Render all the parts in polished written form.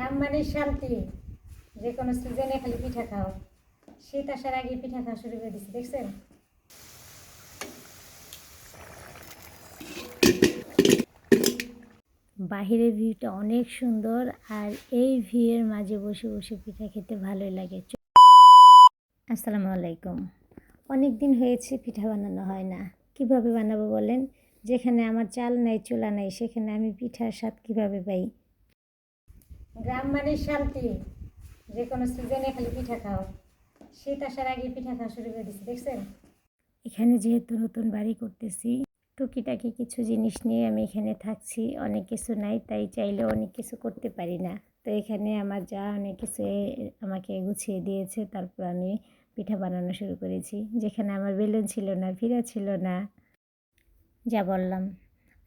গ্রাম মানে শান্তি। যে কোনো সিজনে খালি পিঠা খাও। শীত আসার আগে পিঠা খাওয়া শুরু করে দিচ্ছি, দেখছেন? বাহিরের ভিউটা অনেক সুন্দর, আর এই ভিউয়ের মাঝে বসে বসে পিঠা খেতে ভালোই লাগে। আসসালামু আলাইকুম। অনেক দিন হয়েছে পিঠা বানানো হয় না। কিভাবে বানাবো বলেন? যেখানে আমার চাল নাই, চুলা নাই, সেখানে আমি পিঠার স্বাদ কিভাবে পাই? গ্রাম মানে শান্তি। যে কোনো সিজনে খালি পিঠা খাও। শীত আসার আগে পিঠা খাওয়া শুরু করে দিচ্ছি, দেখছেন? এখানে যেহেতু নতুন বাড়ি করতেছি, টুকিটাকি কিছু জিনিস নিয়ে আমি এখানে থাকছি। অনেক কিছু নাই, তাই চাইলেও অনেক কিছু করতে পারি না। তো এখানে আমার যা অনেক কিছু আমাকে গুছিয়ে দিয়েছে, তারপর আমি পিঠা বানানো শুরু করেছি। যেখানে আমার বেলুন ছিল না, ফিরা ছিল না, যা বললাম।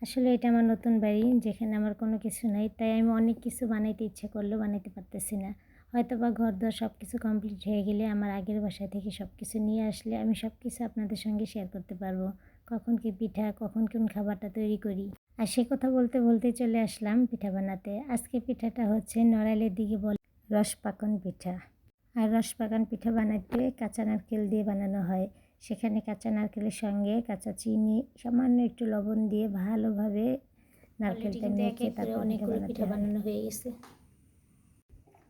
আসলে এটা আমার নতুন বাড়ি, যেখানে আমার কোনো কিছু নাই, তাই আমি অনেক কিছু বানাইতে ইচ্ছে করলেও বানাইতে পারতেছি না। হয়তো বা ঘরদোর সব কিছু কমপ্লিট হয়ে গেলে, আমার আগের বাসা থেকে সব কিছু নিয়ে আসলে আমি সব কিছু আপনাদের সঙ্গে শেয়ার করতে পারবো। কখন কি পিঠা, কখন কোন খাবারটা তৈরি করি। আর সে কথা বলতে বলতে চলে আসলাম পিঠা বানাতে। আজকে পিঠাটা হচ্ছে নড়াইলের দিকে বলে রসপাকন পিঠা। আর রসপাকন পিঠা বানাতে কাঁচা নারকেল দিয়ে বানানো হয়। সেখানে কাঁচা নারকেলের সঙ্গে কাঁচা চিনি, সামান্য একটু লবণ দিয়ে ভালোভাবে নারকেলটা মেখে তারপর অনেকগুলো পিঠা বানানো হয়ে গেছে।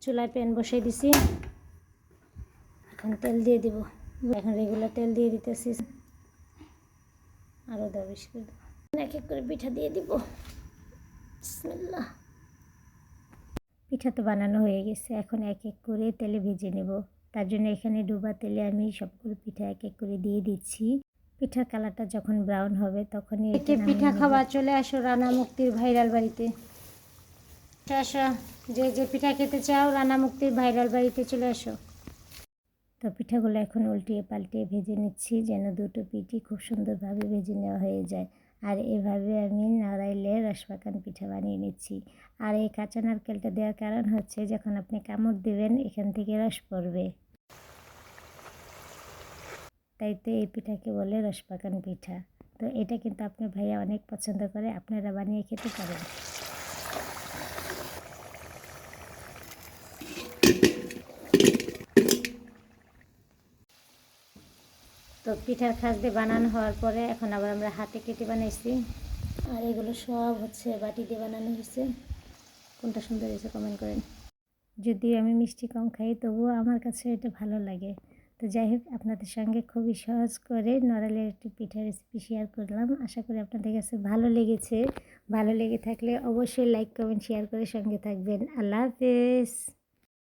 চুলায় প্যান বসিয়ে দিছি, এখন তেল দিয়ে দিব। এখন রেগুলার তেল দিয়ে দিতেছি, আরও দাও বেশি করে দেবো। এক এক করে পিঠা দিয়ে দিব। বিসমিল্লাহ। পিঠা তো বানানো হয়ে গেছে, এখন এক এক করে তেলে ভেজে নেব। তার জন্য এখানে ডুবা তেলে আমি সবগুলো পিঠা এক এক করে দিয়ে দিচ্ছি। পিঠার কালারটা যখন ব্রাউন হবে তখনই পিঠা খাওয়া চলে আসো রানা মুক্তির ভাইরাল বাড়িতে। আসো, যে যে পিঠা খেতে চাও রানা মুক্তির ভাইরাল বাড়িতে চলে আসো। তো পিঠাগুলো এখন উল্টিয়ে পাল্টিয়ে ভেজে নিচ্ছি, যেন দুটো পিঠই খুব সুন্দরভাবে ভেজে নেওয়া হয়ে যায়। আর এভাবে আমি নড়াইলের রসপাকান পিঠা বানিয়ে নিচ্ছি। আর এই কাঁচা নারকেলটা দেওয়ার কারণ হচ্ছে, যখন আপনি কামড় দেবেন এখান থেকে রস পড়বে, তাই তো এই পিঠাকে বলে রসপাকান পিঠা। তো এটা কিন্তু আপনার ভাইয়া অনেক পছন্দ করে, আপনারা বানিয়ে খেতে পারেন। তো পিঠার খাস দিয়ে বানানো হওয়ার পরে এখন আবার আমরা হাতে কেটে বানাইছি। আর এগুলো সব হচ্ছে বাটি দিয়ে বানানো হয়েছে। কোনটা সুন্দর হয়েছে কমেন্ট করেন। যদিও আমি মিষ্টি কম খাই, তবুও আমার কাছে এটা ভালো লাগে। তো যাই হোক, আপনাদের সঙ্গে খুবই সহজ করে নড়াইলের একটি পিঠার রেসিপি শেয়ার করলাম। আশা করি আপনাদের কাছে ভালো লেগেছে। ভালো লেগে থাকলে অবশ্যই লাইক, কমেন্ট, শেয়ার করে সঙ্গে থাকবেন। আল্লাহ হাফেজ।